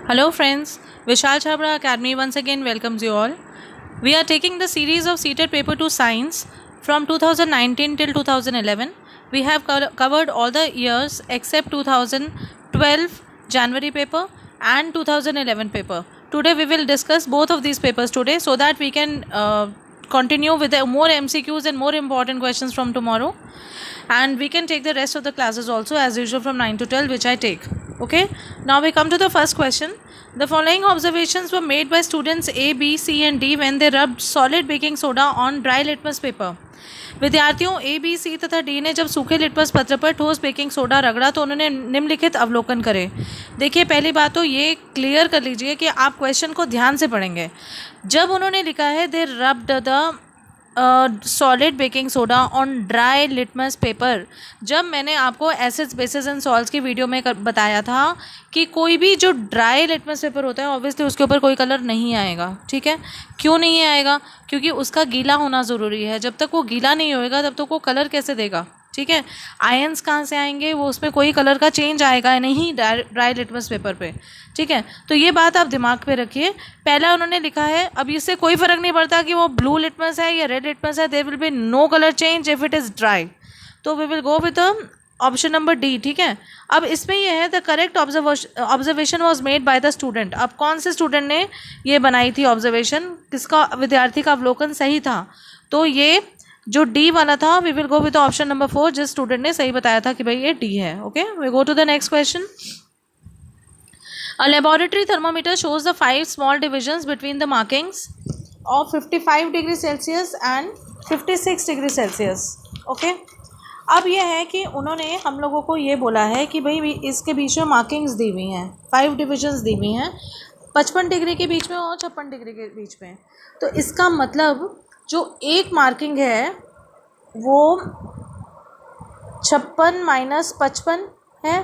Hello friends, Vishal Chhabra Academy once again welcomes you all. We are taking the series of seated paper 2 science from 2019 till 2011. We have covered all the years except 2012 January paper and 2011 paper. Today we will discuss both of these papers today so that we can continue with the more MCQs and more important questions from tomorrow, and we can take the rest of the classes also as usual from 9 to 12, which I take. Okay, now we come to the first question. The following observations were made by students A, B, C and D when they rubbed solid baking soda on dry litmus paper. विद्यार्थियों A B C तथा D ने जब सूखे litmus पत्र पर ठोस baking soda रगड़ा तो उन्होंने निम्नलिखित अवलोकन करे. देखिए, पहली बात तो ये क्लियर कर लीजिए कि आप क्वेश्चन को ध्यान से पढ़ेंगे. जब उन्होंने लिखा है they rubbed the solid baking soda on dry litmus paper, जब मैंने आपको एसिड्स बेसिस एंड सॉल्ट्स की वीडियो में बताया था कि कोई भी जो ड्राई लिटमस पेपर होता है ऑब्वियसली उसके ऊपर कोई कलर नहीं आएगा. ठीक है, क्यों नहीं आएगा? क्योंकि उसका गीला होना ज़रूरी है. जब तक वो गीला नहीं होएगा तब तक वो कलर कैसे देगा? ठीक है, आयंस कहाँ से आएंगे? वो उसमें कोई कलर का चेंज आएगा नहीं ड्राई लिटमस पेपर पे. ठीक है, तो ये बात आप दिमाग पे रखिए. पहला उन्होंने लिखा है, अब इससे कोई फ़र्क नहीं पड़ता कि वो ब्लू लिटमस है या रेड लिटमस है, there will be no colour change if it is dry. तो we will go with option number D. ठीक है, अब इसमें यह है the correct observation was made by the student. अब कौन से स्टूडेंट ने ये बनाई थी ऑब्जर्वेशन? किसका विद्यार्थी का अवलोकन सही था? तो ये जो डी वाला था, we will go with option number 4, जिस स्टूडेंट ने सही बताया था कि भाई ये डी है. Okay, we go to the next question. A laboratory thermometer shows the 5 small divisions between the markings of 55 degree Celsius and 56 degree Celsius. Okay? अब यह है कि उन्होंने हम लोगों को ये बोला है कि भाई इसके बीच में मार्किंग्स दी हुई हैं, 5 डिविजन्स दी हुई हैं 55 डिग्री के बीच में और 56 डिग्री के बीच में. तो इसका मतलब जो एक मार्किंग है वो 56 माइनस 55 है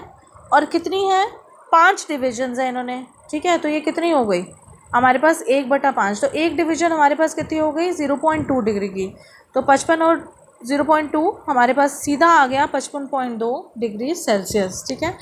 और कितनी है? 5 डिविजन्स है इन्होंने. ठीक है, तो ये कितनी हो गई हमारे पास? 1/5. तो एक डिवीजन हमारे पास कितनी हो गई? 0.2 डिग्री की. तो 55 और 0.2 हमारे पास सीधा आ गया 55.2 डिग्री सेल्सियस. ठीक है,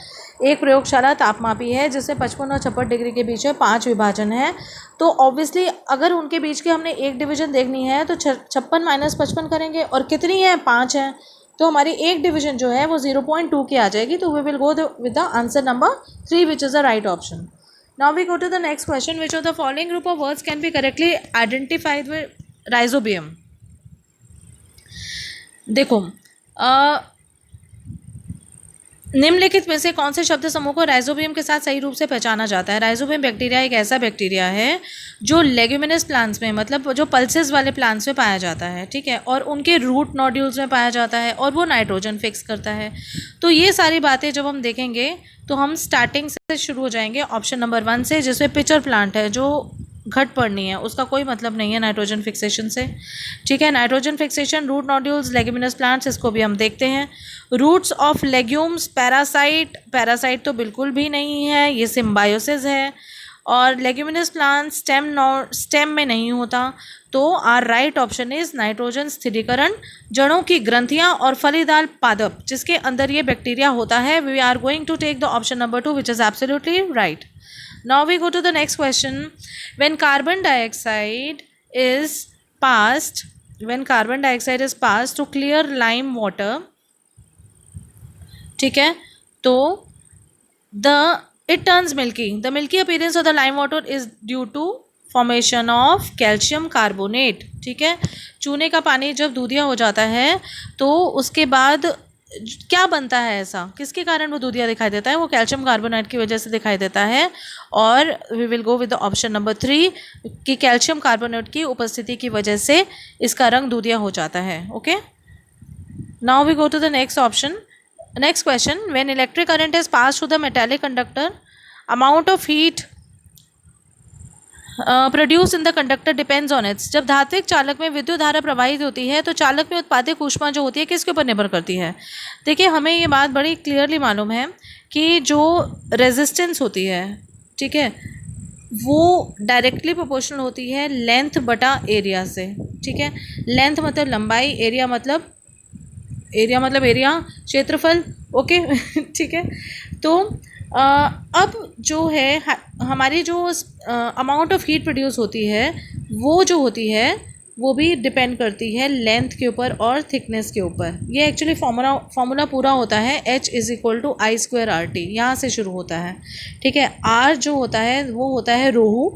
एक प्रयोगशाला तापमापी है जिससे 55 और 56 डिग्री के बीच में 5 विभाजन है. तो ऑब्वियसली अगर उनके बीच के हमने एक डिवीजन देखनी है तो 56 माइनस 55 करेंगे और कितनी है? 5 है. तो हमारी एक डिवीजन जो है वो 0.2 की आ जाएगी. तो we will go with the answer number 3 which is the right option. Now we go to the next question. Which of the following group of words can be correctly identified with rhizobium? देखो, निम्नलिखित में से कौन से शब्द समूह को rhizobium के साथ सही रूप से पहचाना जाता है? राइजोबियम बैक्टीरिया एक ऐसा बैक्टीरिया है जो लेग्यूमिनस प्लांट्स में, मतलब जो पल्सेस वाले प्लांट्स में पाया जाता है. ठीक है, और उनके रूट नोड्यूल्स में पाया जाता है और वो नाइट्रोजन फिक्स करता है. तो ये सारी बातें जब हम देखेंगे तो हम स्टार्टिंग से शुरू हो जाएंगे ऑप्शन नंबर 1 से, जिसमें पिचर प्लांट है जो घट पड़नी है, उसका कोई मतलब नहीं है नाइट्रोजन फिक्सेशन से. ठीक है, nitrogen fixation, root nodules, leguminous plants, इसको भी हम देखते हैं. रूट्स ऑफ लेग्यूम्स, पैरासाइट तो बिल्कुल भी नहीं है, ये सिम्बायोसिस है. और लेग्यूमिनस प्लांट्स स्टेम में नहीं होता. तो our right option is nitrogen स्थिरीकरण, जड़ों की ग्रंथियां और फलीदार पादप जिसके अंदर ये बैक्टीरिया होता है. We are going to take the option number 2 which is absolutely right. Now we go to the next question. When carbon dioxide is passed to clear lime water, ठीक है, तो it turns milky. The milky appearance of the lime water is due to formation of calcium carbonate. ठीक है, चूने का पानी जब दूधिया हो जाता है तो उसके बाद क्या बनता है? ऐसा किसके कारण वो दूधिया दिखाई देता है? वो कैल्शियम कार्बोनेट की वजह से दिखाई देता है. और we will go with the option number 3 कि कैल्शियम कार्बोनेट की उपस्थिति की वजह से इसका रंग दूधिया हो जाता है. Okay, now we go to the next question. When electric current is pass through the metallic conductor, amount of heat produce in the conductor depends on its. जब धात्विक चालक में विद्युत धारा प्रवाहित होती है तो चालक में उत्पादित ऊष्मा जो होती है किसके ऊपर निर्भर करती है? देखिए, हमें ये बात बड़ी क्लियरली मालूम है कि जो रेजिस्टेंस होती है, ठीक है, वो डायरेक्टली प्रोपोर्शनल होती है लेंथ बटा एरिया से. ठीक है, लेंथ मतलब लंबाई, एरिया मतलब क्षेत्रफल. ओके ठीक है, तो अब जो है हमारी जो अमाउंट ऑफ हीट प्रोड्यूस होती है वो जो होती है वो भी डिपेंड करती है लेंथ के ऊपर और थिकनेस के ऊपर। ये एक्चुअली फॉर्मूला पूरा होता है H=I²RT, यहाँ से शुरू होता है। ठीक है, R जो होता है वो होता है रोहू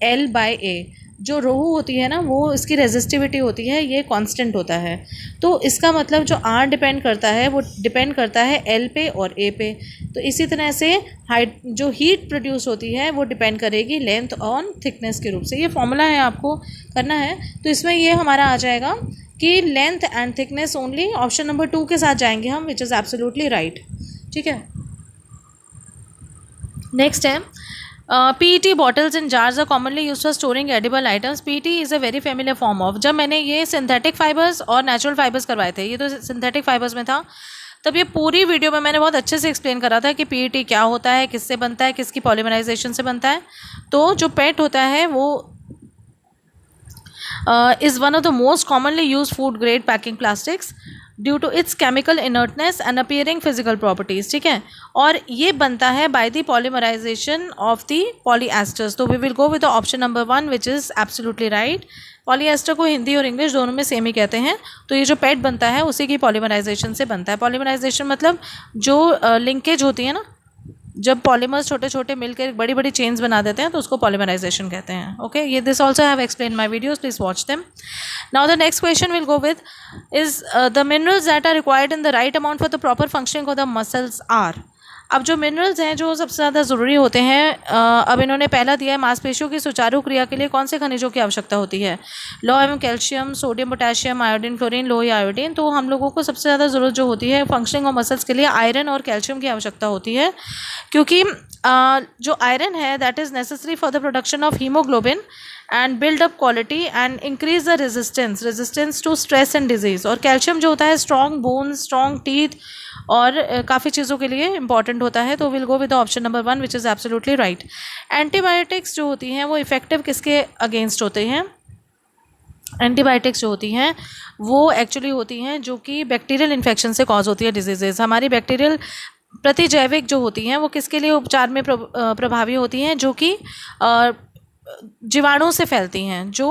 L/A। जो रोहू होती है ना वो इसकी रेजिस्टिविटी होती है, ये कांस्टेंट होता है। तो इसका मतलब जो R डिपेंड करता है वो डिपेंड करता है L पे और A पे। तो इसी तरह से हाइट जो हीट प्रोड्यूस होती है वो डिपेंड करेगी लेंथ ऑन थिकनेस के रूप से। ये फॉर्मूला है, आपको करना है। तो इसमें ये हमारा आ जाएगा कि length and thickness only. Option number 2 के साथ जाएंगे हम, विच इज़ एब्सोल्युटली राइट। ठीक है, नेक्स्ट है PET bottles and jars are commonly used for storing edible items. PET is a very familiar form of, जब मैंने ये सिंथेटिक फाइबर्स और नेचुरल फाइबर्स करवाए थे, ये तो सिंथेटिक फाइबर्स में था, तब ये पूरी वीडियो में मैंने बहुत अच्छे से एक्सप्लेन करा था कि PET क्या होता है, किससे बनता है, किसकी पॉलीमराइजेशन से बनता है। तो जो PET होता है वो is one of the most commonly used food grade packing plastics due to its chemical inertness and appearing physical properties. ठीक है, और ये बनता है by the polymerization of the polyesters. तो we will go with the option number 1 which is absolutely right. Polyester को हिंदी और English दोनों में सेम ही कहते हैं। तो ये जो पेट बनता है उसी की पॉलीमराइजेशन से बनता है। पॉलीमराइजेशन मतलब जो लिंकेज होती है ना, जब पॉलीमर्स छोटे छोटे मिलकर बड़ी बड़ी चेन्स बना देते हैं तो उसको पॉलीमराइजेशन कहते हैं। ओके, ये this also have explain my videos, please watch them. Now the next question will go with is the minerals that are required in the right amount for the proper functioning of the muscles are. अब जो minerals हैं जो सबसे ज़्यादा ज़रूरी होते हैं, अब इन्होंने पहला दिया है मांसपेशियों की सुचारू क्रिया के लिए कौन से खनिजों की आवश्यकता होती है। लौह एवं calcium, sodium, potassium, iodine, chlorine, लोही, आयोडीन। तो हम लोगों को सबसे ज़्यादा ज़रूरत जो होती है फंक्शनिंग ऑफ मसल्स के लिए आयरन और कैल्शियम की आवश्यकता होती है, क्योंकि जो आयरन है that is necessary for the production of haemoglobin and build up quality and increase the resistance to stress and disease. और कैल्शियम जो होता है स्ट्रॉन्ग बोन्स, स्ट्रॉन्ग टीथ और काफ़ी चीज़ों के लिए इंपॉर्टेंट होता है। तो will go with option number 1 which is absolutely right. Antibiotics जो होती हैं वो इफेक्टिव किसके अगेंस्ट होते हैं। एंटीबायोटिक्स जो होती हैं वो एक्चुअली होती हैं जो कि बैक्टीरियल इन्फेक्शन से कॉज होती है डिजीजेज। हमारी बैक्टीरियल प्रतिजैविक जो होती हैं वो किसके लिए उपचार में प्रभावी होती हैं, जो कि जीवाणु से फैलती हैं, जो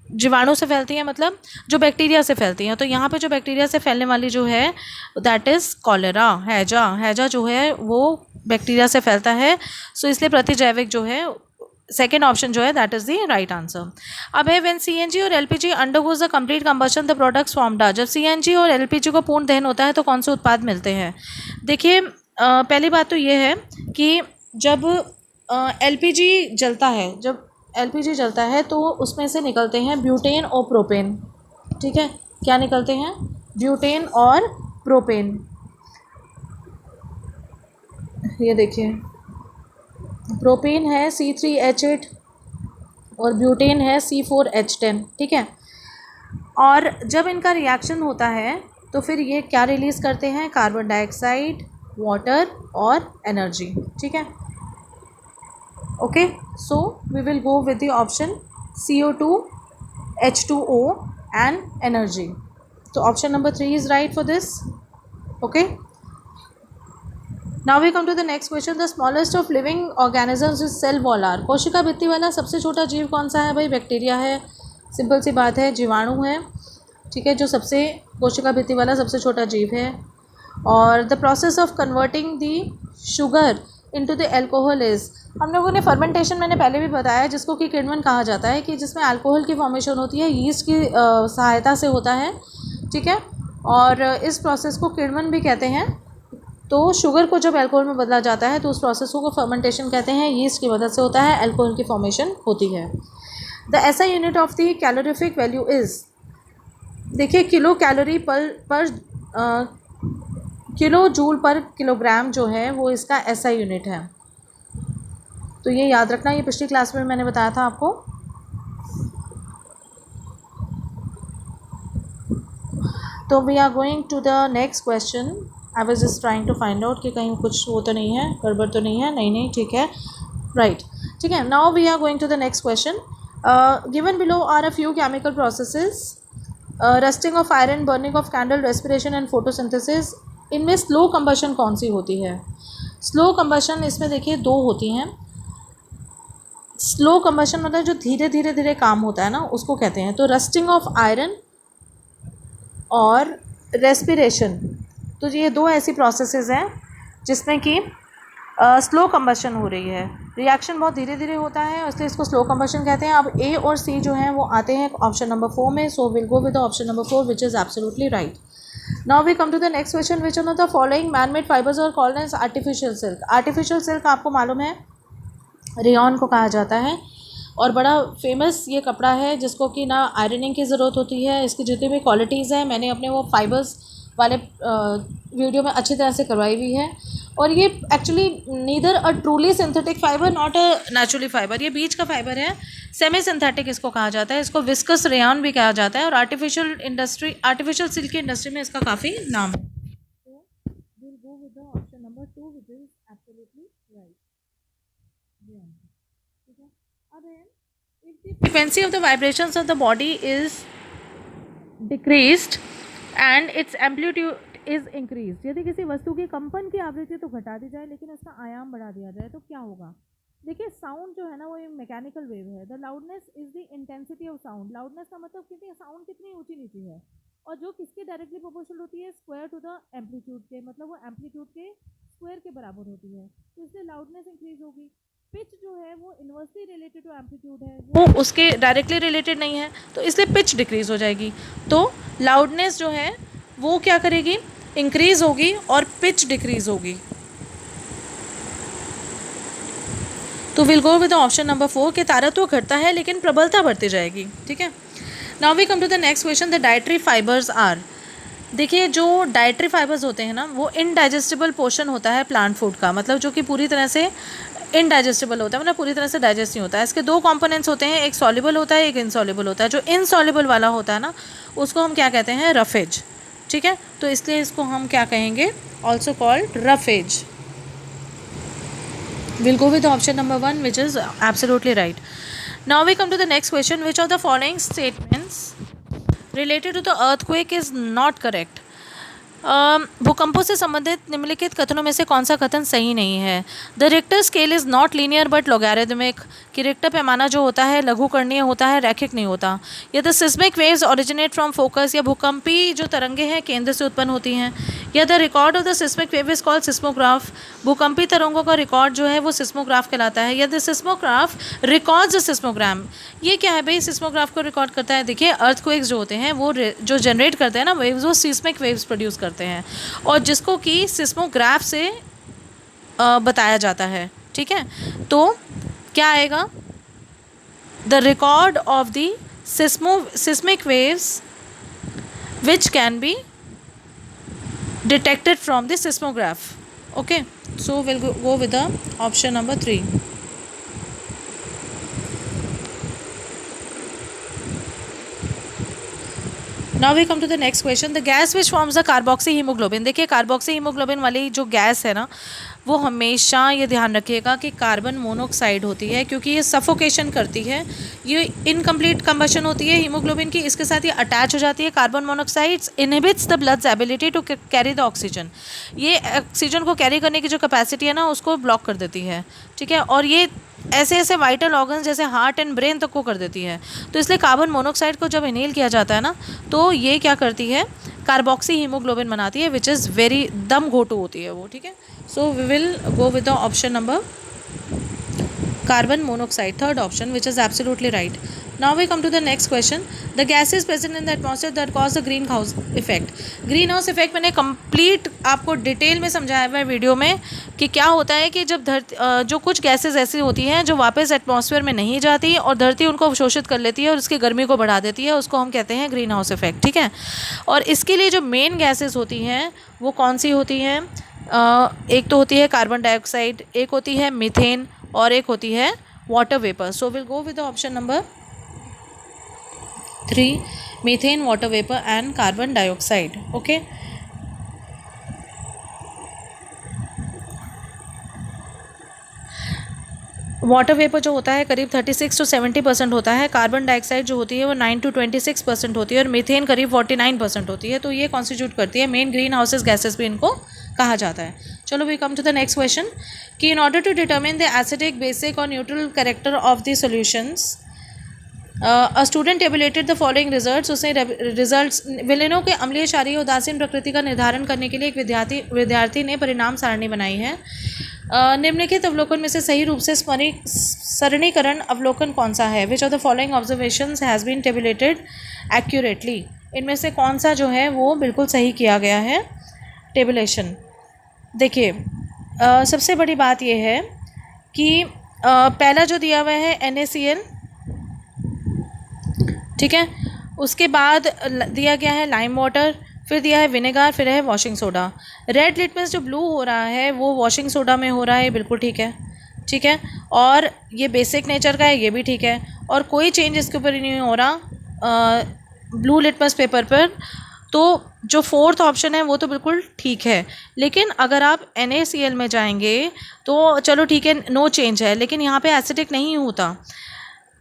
जीवाणु से फैलती हैं मतलब जो बैक्टीरिया से फैलती हैं। तो यहाँ पे जो बैक्टीरिया से फैलने वाली जो है दैट इज़ कॉलेरा, हैजा जो है वो बैक्टीरिया से फैलता है। सो इसलिए प्रतिजैविक जो है सेकेंड ऑप्शन जो है that is the right answer. अब है व्हेन CNG और LPG undergoes the complete combustion the products formed are. जब CNG और LPG को पूर्ण दहन होता है तो कौन से उत्पाद मिलते हैं। देखिए पहली बात तो ये है कि जब LPG जलता है, जब LPG जलता है तो उसमें से निकलते हैं ब्यूटेन और प्रोपेन। ठीक है, क्या निकलते हैं, ब्यूटेन और प्रोपेन। ये देखिए प्रोपेन है C3H8 और ब्यूटेन है C4H10। ठीक है, और जब इनका रिएक्शन होता है तो फिर ये क्या रिलीज़ करते हैं, कार्बन डाइऑक्साइड, वाटर और एनर्जी। ठीक है, okay, so we will go with the option CO2, H2O and energy. तो option number 3 is right for this. Okay, now we come to the next question. The smallest of living organisms is cell wall are. कोशिका भित्ति वाला सबसे छोटा जीव कौन सा है भाई, बैक्टीरिया है। सिंपल सी बात है, जीवाणु है। ठीक है, जो सबसे कोशिका भित्ति वाला सबसे छोटा जीव है। और the process of converting the sugar into the alcohol is, हम लोगों ने फर्मेंटेशन मैंने पहले भी बताया जिसको कि किण्वन कहा जाता है, कि जिसमें अल्कोहल की फॉर्मेशन होती है, यीस्ट की सहायता से होता है। ठीक है, और इस प्रोसेस को किण्वन भी कहते हैं। तो शुगर को जब अल्कोहल में बदला जाता है तो उस प्रोसेस को फर्मेंटेशन कहते हैं, यीस्ट की मदद से होता है, अल्कोहल की फॉर्मेशन होती है। The SI unit of the calorific value is, देखिए किलो कैलोरी पर किलो जूल पर किलोग्राम जो है वो इसका SI यूनिट है। तो ये याद रखना, ये पिछली क्लास में मैंने बताया था आपको। तो we are going to the next question. I was just trying to find out कि कहीं कुछ वो तो नहीं है, गड़बड़ तो नहीं है। नहीं, ठीक है, राइट। ठीक है, now we are going to the next question. Given below are a few chemical processes, rusting of iron, burning of candle, respiration and photosynthesis. इनमें स्लो कंबशन कौन सी होती है। स्लो कंबशन इसमें देखिए दो होती हैं। स्लो कंबशन मतलब जो धीरे धीरे धीरे काम होता है ना, उसको कहते हैं। तो रस्टिंग ऑफ आयरन और रेस्पिरेशन, तो ये दो ऐसी प्रोसेसेस हैं जिसमें कि स्लो कंबशन हो रही है। रिएक्शन बहुत धीरे धीरे होता है, इसलिए इसको स्लो कंबशन कहते हैं। अब ए और सी जो हैं वो आते हैं ऑप्शन नंबर 4 में। So will go with the option number 4 which is absolutely right. Now we come to the next question, which one of the following man made fibres are called as artificial silk. Artificial silk आपको मालूम है rayon को कहा जाता है, और बड़ा famous ये कपड़ा है जिसको कि ना आयरनिंग की ज़रूरत होती है। इसकी जितनी भी क्वालिटीज़ हैं मैंने अपने वो फाइबर्स वाले वीडियो में अच्छी तरह से करवाई हुई है। और ये actually neither a truly synthetic fibre not a naturally fibre, ये बीच का फाइबर है, सेमी सिंथेटिक इसको कहा जाता है। इसको विस्कस रेयॉन भी कहा जाता है, और आर्टिफिशियल सिल्क की इंडस्ट्री में इसका काफ़ी नाम है। So we'll go with the option number 2 which is absolutely right. ठीक है। अब है, if the frequency of the vibrations of the body is decreased and its amplitude is increased, यदि किसी वस्तु की कंपन की आवृत्ति तो घटा दी जाए लेकिन उसका आयाम बढ़ा दिया जाए तो क्या होगा। देखिए साउंड जो है ना वो एक मैकेनिकल वेव है। The loudness is the intensity of sound. Loudness का मतलब कितनी साउंड कितनी ऊंची नीची है, और जो किसके डायरेक्टली प्रोपोर्शनल होती है, स्क्वायर टू द एम्पलीट्यूड के, मतलब वो एम्पलीट्यूड के स्क्वायर के बराबर होती है। तो इसलिए लाउडनेस इंक्रीज होगी। पिच जो है वो इन्वर्सली रिलेटेड टू एम्पलीट्यूड है, वो उसके डायरेक्टली रिलेटेड नहीं है, तो इसलिए पिच डिक्रीज हो जाएगी। तो लाउडनेस जो है वो क्या करेगी, इंक्रीज होगी, और पिच डिक्रीज होगी। तो will go with option number 4 के तारत्व घटता है लेकिन प्रबलता बढ़ती जाएगी। ठीक है। Now we come to the next question, the dietary fibres are. देखिए जो डाइटरी फाइबर्स होते हैं ना वो इनडाइजेस्टिबल पोर्शन होता है प्लांट फूड का, मतलब जो कि पूरी तरह से इनडाइजेस्टिबल होता है, मतलब पूरी तरह से डाइजेस्ट नहीं होता है। इसके दो कंपोनेंट्स होते हैं, एक सॉल्युबल होता है, एक इनसॉल्युबल होता है। जो इनसॉल्युबल वाला होता है ना उसको हम क्या कहते हैं, रफेज। ठीक है, तो इसलिए इसको हम क्या कहेंगे, also called roughage. We'll go with the option number 1 which is absolutely right. Now we come to the next question, which of the following statements related to the earthquake is not correct. भूकंपों से संबंधित निम्नलिखित कथनों में से कौन सा कथन सही नहीं है। The Richter scale is not linear but logarithmic, कि रिक्टर पैमाना जो होता है लघुकरणीय होता है, रैखिक नहीं होता। या the seismic waves originate from focus, या भूकंपी जो तरंगे हैं केंद्र से उत्पन्न होती हैं। या the record of the seismic wave is called seismograph, भूकंपी तरंगों का रिकॉर्ड जो है वो सिस्मोग्राफ कहलाता है। या द सिस्मोग्राफ रिकॉर्ड्स द सिस्मोग्राम, ये क्या है भाई, सिस्मोग्राफ को रिकॉर्ड करता है। देखिए अर्थक्वेक्स जो होते हैं वो जो जनरेट करते हैं ना वेव्स, वो सिस्मिक वेव्स प्रोड्यूस करते हैं, और जिसको कि सिस्मोग्राफ से बताया जाता है। ठीक है, तो क्या आएगा, the record of the seismic waves which can be detected from the seismograph. Okay, so we'll go with the option number 3. Now we come to the next question, the gas which forms the carboxy hemoglobin। देखिए carboxy haemoglobin वाली जो gas है ना वो हमेशा ये ध्यान रखिएगा कि कार्बन मोनोक्साइड होती है, क्योंकि ये सफोकेशन करती है, ये इनकम्प्लीट कंबशन होती है हीमोग्लोबिन की, इसके साथ ये अटैच हो जाती है। Carbon monoxides inhibits the bloods ability to carry the oxygen, ये ऑक्सीजन को कैरी करने की जो कैपेसिटी है ना उसको ब्लॉक कर देती है। ठीक है, और ये ऐसे ऐसे वाइटल ऑर्गन्स जैसे हार्ट एंड ब्रेन तक को कर देती है। तो इसलिए कार्बन मोनोक्साइड को जब इनहेल किया जाता है ना तो ये क्या करती है, कार्बोक्सी हीमोग्लोबिन बनाती है, विच इज़ वेरी दम घोटू होती है वो। ठीक है, so we will go with the option number carbon monoxide, third option, which is absolutely right. Now we come to the next question, the gases present in the atmosphere that cause the greenhouse effect। greenhouse effect मैंने complete आपको detail में समझाया हुआ है video में कि क्या होता है कि जब जो कुछ गैसेस ऐसी होती हैं जो वापस एटमॉस्फेयर में नहीं जाती और धरती उनको अवशोषित कर लेती है और उसकी गर्मी को बढ़ा देती है, उसको हम कहते हैं ग्रीन हाउस इफेक्ट। ठीक है, और इसके लिए जो मेन गैसेस होती हैं वो कौन सी होती हैं, एक तो होती है कार्बन डाइऑक्साइड, एक होती है मीथेन, और एक होती है water vapour. So will go with the option number 3, methane, water vapour and carbon dioxide. Okay, water vapour जो होता है करीब 36 to 70% होता है, कार्बन डाइऑक्साइड जो होती है वो 9 to 26% होती है, और मीथेन करीब 49% होती है। तो ये कॉन्स्टिट्यूट करती है मेन ग्रीन हाउसेस गैसेस भी इनको कहा जाता है। चलो we come to the next question कि in order to determine the acidic, basic और neutral character of the solutions a student tabulated the following results. उसने रिजल्ट्स विलेनों के अम्लीय, क्षारीय, उदासीन प्रकृति का निर्धारण करने के लिए एक विद्यार्थी ने परिणाम सारणी बनाई है। निम्नलिखित अवलोकन में से सही रूप से सरणीकरण अवलोकन कौन सा है? Which of the following observations has been tabulated accurately? इनमें से कौन सा जो है वो बिल्कुल सही किया गया है टेबुलेशन? देखिए, सबसे बड़ी बात यह है कि पहला जो दिया हुआ है NaCl, ठीक है, उसके बाद दिया गया है लाइम वाटर, फिर दिया है विनेगर, फिर है वॉशिंग सोडा। रेड लिटमस जो ब्लू हो रहा है वो वॉशिंग सोडा में हो रहा है, बिल्कुल ठीक है, ठीक है। और ये बेसिक नेचर का है, ये भी ठीक है, और कोई चेंज इसके ऊपर नहीं हो रहा ब्लू लिटमस पेपर पर। तो जो फोर्थ ऑप्शन है वो तो बिल्कुल ठीक है। लेकिन अगर आप NaCl में जाएंगे तो चलो ठीक है, नो चेंज है, लेकिन यहाँ पे एसिडिक नहीं होता।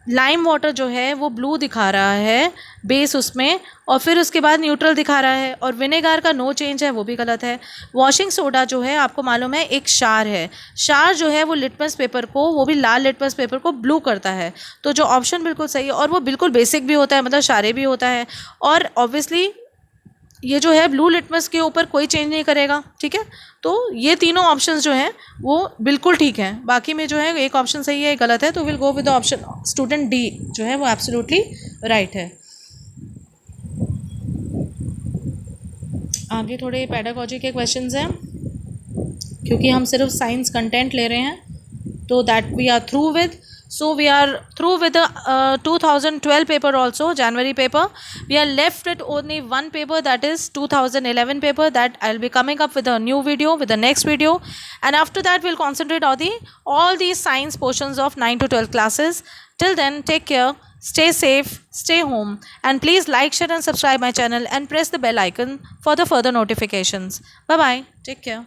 लाइम वाटर जो है वो ब्लू दिखा रहा है बेस उसमें, और फिर उसके बाद न्यूट्रल दिखा रहा है, और विनेगर का नो चेंज है, वो भी गलत है। वॉशिंग सोडा जो है आपको मालूम है एक क्षार है, क्षार जो है वो लिटमस पेपर को, वो भी लाल लिटमस पेपर को ब्लू करता है। तो जो ऑप्शन बिल्कुल सही है, और वो बिल्कुल बेसिक भी होता है, मतलब क्षारीय भी होता है, और ऑब्वियसली ये जो है ब्लू लिटमस के ऊपर कोई चेंज नहीं करेगा, ठीक है। तो ये तीनों ऑप्शंस जो हैं वो बिल्कुल ठीक हैं। बाकी में जो है एक ऑप्शन सही है, एक गलत है, तो will go with the option student D जो है वो एब्सोल्युटली राइट है। आगे थोड़े पेडागॉजी के क्वेश्चंस हैं, क्योंकि हम सिर्फ साइंस कंटेंट ले रहे हैं, तो that we are through with. So we are through with the 2012 paper also, January paper. We are left with only one paper, that is 2011 paper, that I'll be coming up with a new video with the next video. And after that we'll concentrate on all these science portions of 9 to 12 classes. Till then, take care, stay safe, stay home, and please like, share and subscribe my channel and press the bell icon for the further notifications. Bye bye, take care.